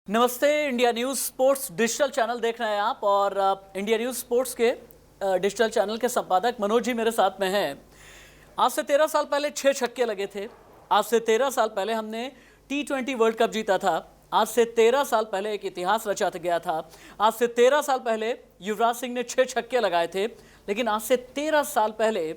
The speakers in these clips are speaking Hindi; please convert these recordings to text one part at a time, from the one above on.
नमस्ते। India news sports digital channel देख रहे हैं आप और इंडिया न्यूज़ स्पोर्ट्स के डिजिटल चैनल के संपादक मनोज जी मेरे साथ में हैं। आज से 13 साल पहले 6 छक्के लगे थे। आज से 13 साल पहले हमने T20 वर्ल्ड कप जीता था। आज से 13 साल पहले एक इतिहास रचा गया था। आज से 13 साल पहले युवराज सिंह ने 6 छक्के लगाए थे। लेकिन आज से 13 साल पहले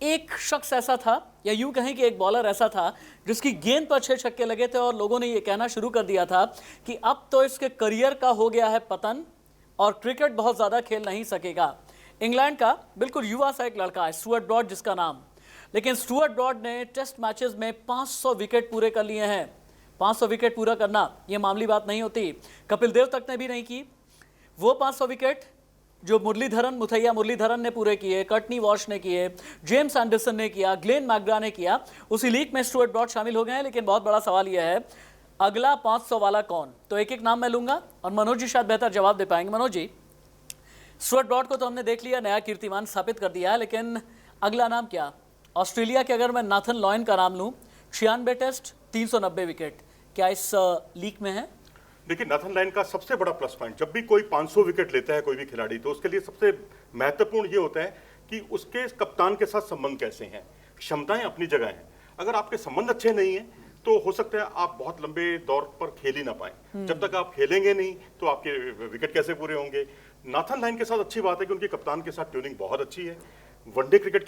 एक शख्स ऐसा था, या यूं कहें कि एक बॉलर ऐसा था जिसकी गेंद पर 6 छक्के लगे थे और लोगों ने ये कहना शुरू कर दिया था कि अब तो इसके करियर का हो गया है पतन और क्रिकेट बहुत ज़्यादा खेल नहीं सकेगा। इंग्लैंड का बिल्कुल युवा सा एक लड़का है, स्टुअर्ट ब्रॉड जिसका नाम। लेकिन स्टुअर्ट ब्रॉड ने टेस्ट मैचेस में 500 विकेट पूरे कर लिए हैं। 500 विकेट पूरा करना ये मामूली बात नहीं होती। कपिल देव तक ने भी नहीं की। वो 500 विकेट जो मुथैया मुरलीधरन ने पूरे किए, कर्टनी वॉश ने किए, जेम्स एंडरसन ने किया, ग्लेन मैकग्रा ने किया, उसी लीग में स्टुअर्ट ब्रॉड शामिल हो गए हैं। लेकिन बहुत बड़ा सवाल यह है, अगला 500 वाला कौन? तो एक एक नाम मैं लूंगा और मनोज जी शायद बेहतर जवाब दे पाएंगे। मनोज जी, स्टुअर्ट ब्रॉड को तो हमने देख लिया, नया कीर्तिमान स्थापित कर दिया है, लेकिन अगला नाम क्या? ऑस्ट्रेलिया के अगर मैं नाथन लॉयन का नाम लूं, 96 टेस्ट, 390 विकेट, क्या इस लीग में है? देखिए, नाथन लाइन का सबसे बड़ा प्लस पॉइंट, जब भी कोई 500 विकेट लेता है कोई भी खिलाड़ी, तो उसके लिए सबसे महत्वपूर्ण ये होता है कि उसके कप्तान के साथ संबंध कैसे हैं। क्षमताएं अपनी जगह हैं, अगर आपके संबंध अच्छे नहीं हैं तो हो सकता है आप बहुत लंबे दौर पर खेल ही ना पाएं। जब तक आप खेलेंगे नहीं तो आपके विकेट कैसे पूरे होंगे। नाथन लाइन के साथ अच्छी बात है कि उनके कप्तान के साथ ट्यूनिंग बहुत अच्छी है। वनडे क्रिकेट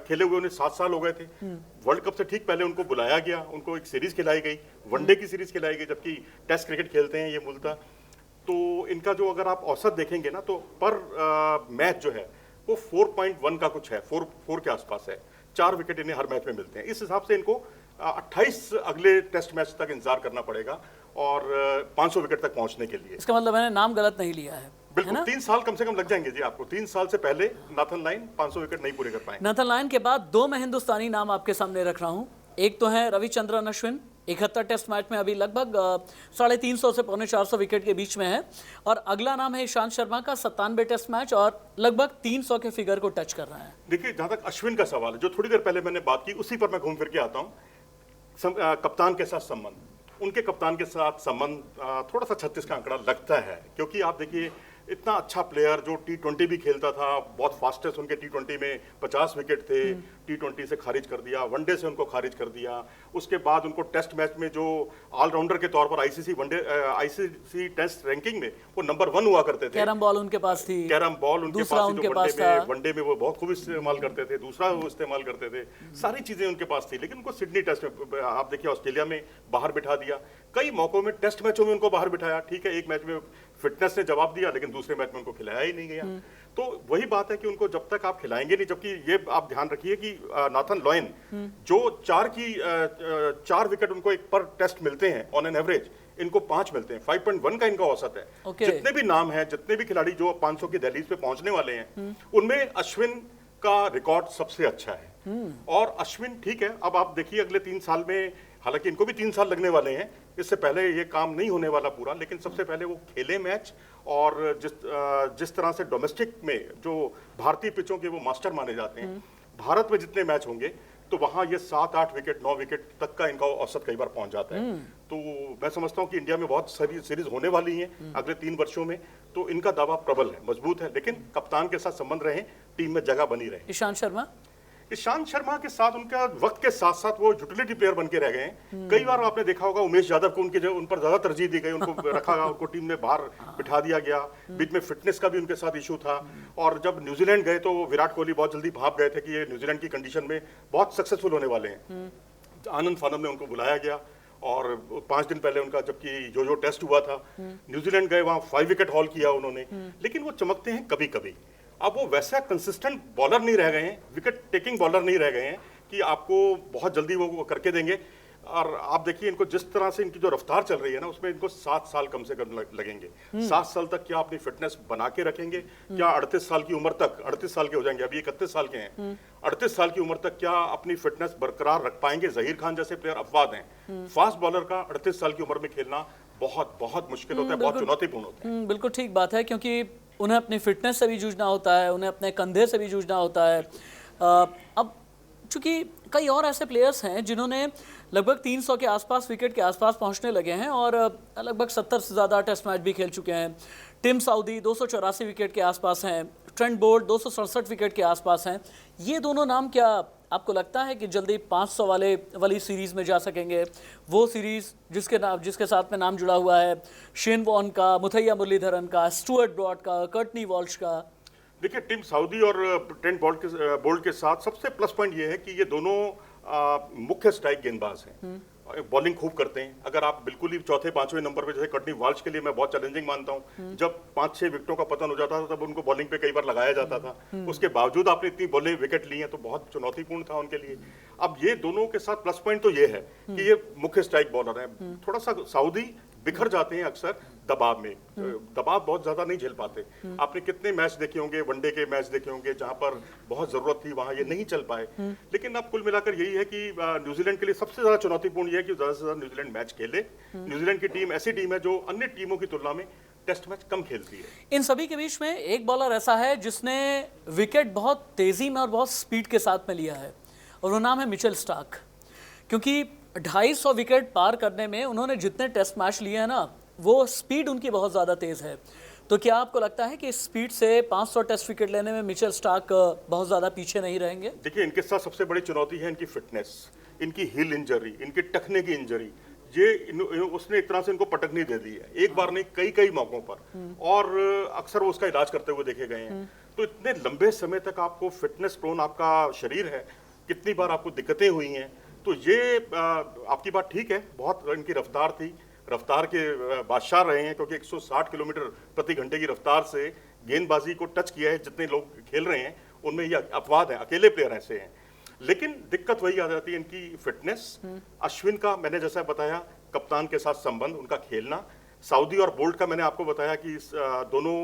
खेले हुए उन्हें 7 साल हो गए थे। वर्ल्ड कप से ठीक पहले उनको बुलाया गया, उनको एक सीरीज खिलाई गई, वनडे की सीरीज खिलाई गई, जबकि टेस्ट क्रिकेट खेलते हैं ये मूलतः। तो इनका जो अगर आप औसत देखेंगे ना, तो पर मैच जो है वो 4.1 का कुछ है, 4 के आसपास है। 4 विकेट इन्हें हर मैच में मिलते हैं। इस हिसाब से इनको 28 अगले टेस्ट मैच तक इंतजार करना पड़ेगा और 500 विकेट तक पहुंचने के लिए। इसका मतलब मैंने नाम गलत नहीं लिया है। बिल्कुल, 3 साल कम से कम लग जाएंगे जी आपको। 3 साल से पहले नाथन लाइन 500 विकेट नहीं पूरे कर पाएंगे। नाथन लायन के बाद 2 मैं हिंदुस्तानी नाम आपके सामने रख रहा हूं। एक तो है रविचंद्रन अश्विन, 71 टेस्ट मैच में अभी लगभग 350 से 450 विकेट के बीच में है। और अगला नाम है ईशांत शर्मा का, 97 टेस्ट मैच और लगभग 300 के फिगर को टच कर रहा है। देखिए, जहां तक अश्विन का सवाल है, जो थोड़ी देर पहले मैंने बात की, उसी पर मैं घूम फिर के आता हूं। कप्तान के साथ संबंध, उनके कप्तान के साथ संबंध थोड़ा सा 36 का आंकड़ा लगता है, क्योंकि आप देखिए इतना अच्छा प्लेयर जो T20 भी खेलता था, बहुत फास्टेस्ट उनके T20 में 50 विकेट थे, T20 से खारिज कर दिया, वनडे से उनको खारिज कर दिया। उसके बाद उनको टेस्ट मैच में जो ऑलराउंडर के तौर पर आईसीसी टेस्ट रैंकिंग में वो नंबर 1 हुआ करते थे। कैरम बॉल उनके पास थी, कैरम बॉल उनके दूसरा पास उनके पास था। वनडे में वो बहुत खूब इस्तेमाल करते थे, दूसरा वो इस्तेमाल करते थे, सारी चीजें उनके पास थी। लेकिन उनको सिडनी टेस्ट में आप देखिए ऑस्ट्रेलिया में बाहर बिठा दिया, कई मौकों में टेस्ट मैचों में उनको बाहर बिठाया। ठीक है, एक मैच में फिटनेस ने जवाब दिया, लेकिन दूसरे मैच में उनको खिलाया ही नहीं गया। तो वही बात है कि उनको जब तक आप खिलाएंगे नहीं, जबकि ये आप ध्यान रखिए कि नाथन लॉयन जो 4 विकेट उनको एक पर टेस्ट मिलते हैं ऑन एन एवरेज, इनको 5 मिलते हैं। 5.1 का इनका औसत है। जितने भी नाम हैं, जितने भी खिलाड़ी जो 500 की दहलीज पे पहुंचने वाले हैं, उनमें अश्विन का रिकॉर्ड सबसे अच्छा है। और अश्विन ठीक है, अब आप देखिए अगले 3 साल में, हालांकि इनको भी 3 साल लगने वाले हैं, इससे पहले ये काम नहीं होने वाला पूरा, लेकिन सबसे पहले वो खेले मैच। और जिस तरह से डोमेस्टिक में जो भारतीय पिचों के वो मास्टर माने जाते हैं, भारत में जितने मैच होंगे तो वहां ये 7-8 विकेट 9 विकेट तक का इनका औसत कई बार पहुंच जाता है। तो मैं समझता हूं कि इंडिया में बहुत सारी सीरीज होने वाली हैं अगले 3 वर्षों में, तो इनका दावा प्रबल है, मजबूत है। लेकिन कप्तान के साथ संबंध रहे, टीम में जगह बनी रहे। ईशांत शर्मा के साथ उनका वक्त के साथ साथ वो यूटिलिटी प्लेयर बन के रह गए हैं। कई बार आपने देखा होगा उमेश यादव को उन पर ज्यादा तरजीह दी गई, उनको रखा गया, उनको टीम में बाहर बिठा दिया गया। बीच में फिटनेस का भी उनके साथ इशू था। और जब न्यूजीलैंड गए तो विराट कोहली बहुत जल्दी भाप गए थे कि ये न्यूजीलैंड की कंडीशन में बहुत सक्सेसफुल होने वाले हैं। आनंद फानम में उनको बुलाया गया और 5 दिन पहले उनका जबकि जो टेस्ट हुआ था, न्यूजीलैंड गए, वहां 5 विकेट हॉल किया उन्होंने। लेकिन वो चमकते हैं कभी कभी। अब वो वैसा कंसिस्टेंट बॉलर नहीं रह गए हैं, विकेट टेकिंग बॉलर नहीं रह गए हैं कि आपको बहुत जल्दी वो करके देंगे। और आप देखिए इनको जिस तरह से इनकी जो रफ्तार चल रही है ना, उसमें इनको 7 साल कम से कम लगेंगे। 7 साल तक क्या अपनी फिटनेस बना के रखेंगे? क्या 38 साल की उम्र तक, 38 साल के हो जाएंगे, अभी 31 साल के हैं, 38 साल की उम्र तक क्या अपनी फिटनेस बरकरार रख पाएंगे? जहीर खान जैसे प्लेयर अपवाद हैं। फास्ट बॉलर का 38 साल की उम्र में खेलना बहुत बहुत मुश्किल होता है, बहुत चुनौतीपूर्ण होता है। बिल्कुल ठीक बात है, क्योंकि उन्हें अपनी फिटनेस से भी जूझना होता है, उन्हें अपने कंधे से भी जूझना होता है। अब चूंकि कई और ऐसे प्लेयर्स हैं जिन्होंने लगभग 300 के आसपास विकेट के आसपास पहुंचने लगे हैं और लगभग 70 से ज़्यादा टेस्ट मैच भी खेल चुके हैं। टिम साउदी 284 विकेट के आसपास हैं, ट्रेंट बोल्ट 267 विकेट के आसपास हैं। ये दोनों नाम क्या आपको लगता है कि जल्दी 500 वाली सीरीज़ में जा सकेंगे? वो सीरीज़ जिसके साथ में नाम जुड़ा हुआ है शेन वॉर्न का, मुथैया मुरलीधरन का, स्टुअर्ट ब्रॉड का, कर्टनी वॉल्श का। देखिए, टिम साउदी और ट्रेंट बोल्ट के साथ सबसे प्लस पॉइंट ये है कि ये दोनों मुख्य स्ट्राइक गेंदबाज हैं। बॉलिंग खूब करते हैं। अगर आप बिल्कुल ही चौथे पांचवें नंबर पे, जैसे कर्टनी वॉल्श के लिए मैं बहुत चैलेंजिंग मानता हूं, जब 5-6 विकेटों का पतन हो जाता था तब उनको बॉलिंग पे कई बार लगाया जाता था। उसके बावजूद आपने इतनी बॉलिंग विकेट ली है तो बहुत चुनौतीपूर्ण था उनके लिए। अब ये दोनों के साथ प्लस पॉइंट तो ये है कि ये मुख्य स्ट्राइक बॉलर है। थोड़ा सा साउदी बिखर जाते हैं अक्सर दबाव में, दबाव बहुत ज्यादा नहीं झेल पाते। आपने कितने मैच देखे होंगे, वनडे के मैच देखे होंगे जहां पर बहुत जरूरत थी, वहां ये नहीं चल पाए। लेकिन अब कुल मिलाकर यही है कि न्यूजीलैंड के लिए सबसे ज्यादा चुनौतीपूर्ण ये है कि ज्यादा से ज्यादा न्यूजीलैंड मैच खेले। न्यूजीलैंड की टीम ऐसी टीम है जो अन्य टीमों की तुलना में टेस्ट मैच कम खेलती है। इन सभी के बीच में एक बॉलर ऐसा है जिसने विकेट बहुत तेजी में और बहुत स्पीड के साथ में लिया है और वो नाम है मिचेल स्टार्क। क्योंकि 250 विकेट पार करने में उन्होंने जितने टेस्ट मैच लिए हैं ना, वो स्पीड उनकी बहुत ज़्यादा तेज़ है। तो क्या आपको लगता है कि इस स्पीड से 500 टेस्ट विकेट लेने में मिचेल स्टार्क बहुत ज़्यादा पीछे नहीं रहेंगे? देखिए, इनके साथ सबसे बड़ी चुनौती है इनकी फिटनेस, इनकी हिल इंजरी, इनकी टखने की इंजरी। उसने एक तरह से इनको पटकनी दे दी है, एक बार नहीं कई मौकों पर, और अक्सर वो उसका इलाज करते हुए देखे गए हैं। तो इतने लंबे समय तक आपको फिटनेस प्रोन आपका शरीर है, कितनी बार आपको दिक्कतें हुई हैं। तो ये आपकी बात ठीक है, बहुत इनकी रफ्तार थी, रफ्तार के बादशाह रहे हैं, क्योंकि 160 किलोमीटर प्रति घंटे की रफ्तार से गेंदबाजी को टच किया है। जितने लोग खेल रहे हैं उनमें ये अपवाद है, अकेले प्लेयर ऐसे हैं। लेकिन दिक्कत वही आ जाती है इनकी फिटनेस। अश्विन का मैंने जैसा बताया, कप्तान के साथ संबंध, उनका खेलना। साउदी और बोल्ट का मैंने आपको बताया कि दोनों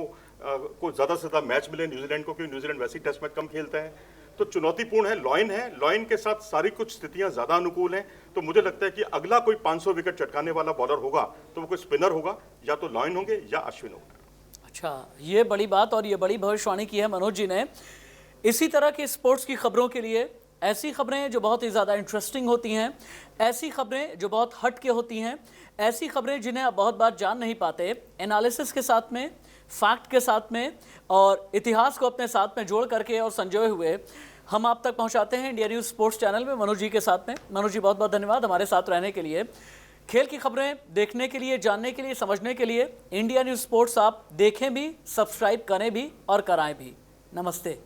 को ज्यादा से ज्यादा मैच मिले न्यूजीलैंड को, क्योंकि न्यूजीलैंड वैसे ही टेस्ट मैच कम खेलता है। तो चुनौतीपूर्ण है। लॉयन के साथ सारी कुछ स्थितियां ज्यादा अनुकूल हैं। तो मुझे लगता है कि अगला कोई 500 विकेट चटकाने वाला बॉलर होगा तो वो कोई स्पिनर होगा, या तो लॉयन होंगे या अश्विन होगा। अच्छा, ये बड़ी बात और ये बड़ी भविष्यवाणी की है मनोज जी ने। इसी तरह की स्पोर्ट्स की खबरों के लिए, ऐसी खबरें जो बहुत ही ज़्यादा इंटरेस्टिंग होती हैं, ऐसी खबरें जो बहुत हट के होती हैं, ऐसी खबरें जिन्हें आप बहुत बार जान नहीं पाते, एनालिसिस के साथ में, फैक्ट के साथ में और इतिहास को अपने साथ में जोड़ करके और संजोए हुए हम आप तक पहुंचाते हैं इंडिया न्यूज़ स्पोर्ट्स चैनल में मनोज जी के साथ में। मनोज जी, बहुत बहुत धन्यवाद हमारे साथ रहने के लिए। खेल की खबरें देखने के लिए, जानने के लिए, समझने के लिए इंडिया न्यूज़ स्पोर्ट्स आप देखें भी, सब्सक्राइब करें भी और कराएं भी। नमस्ते।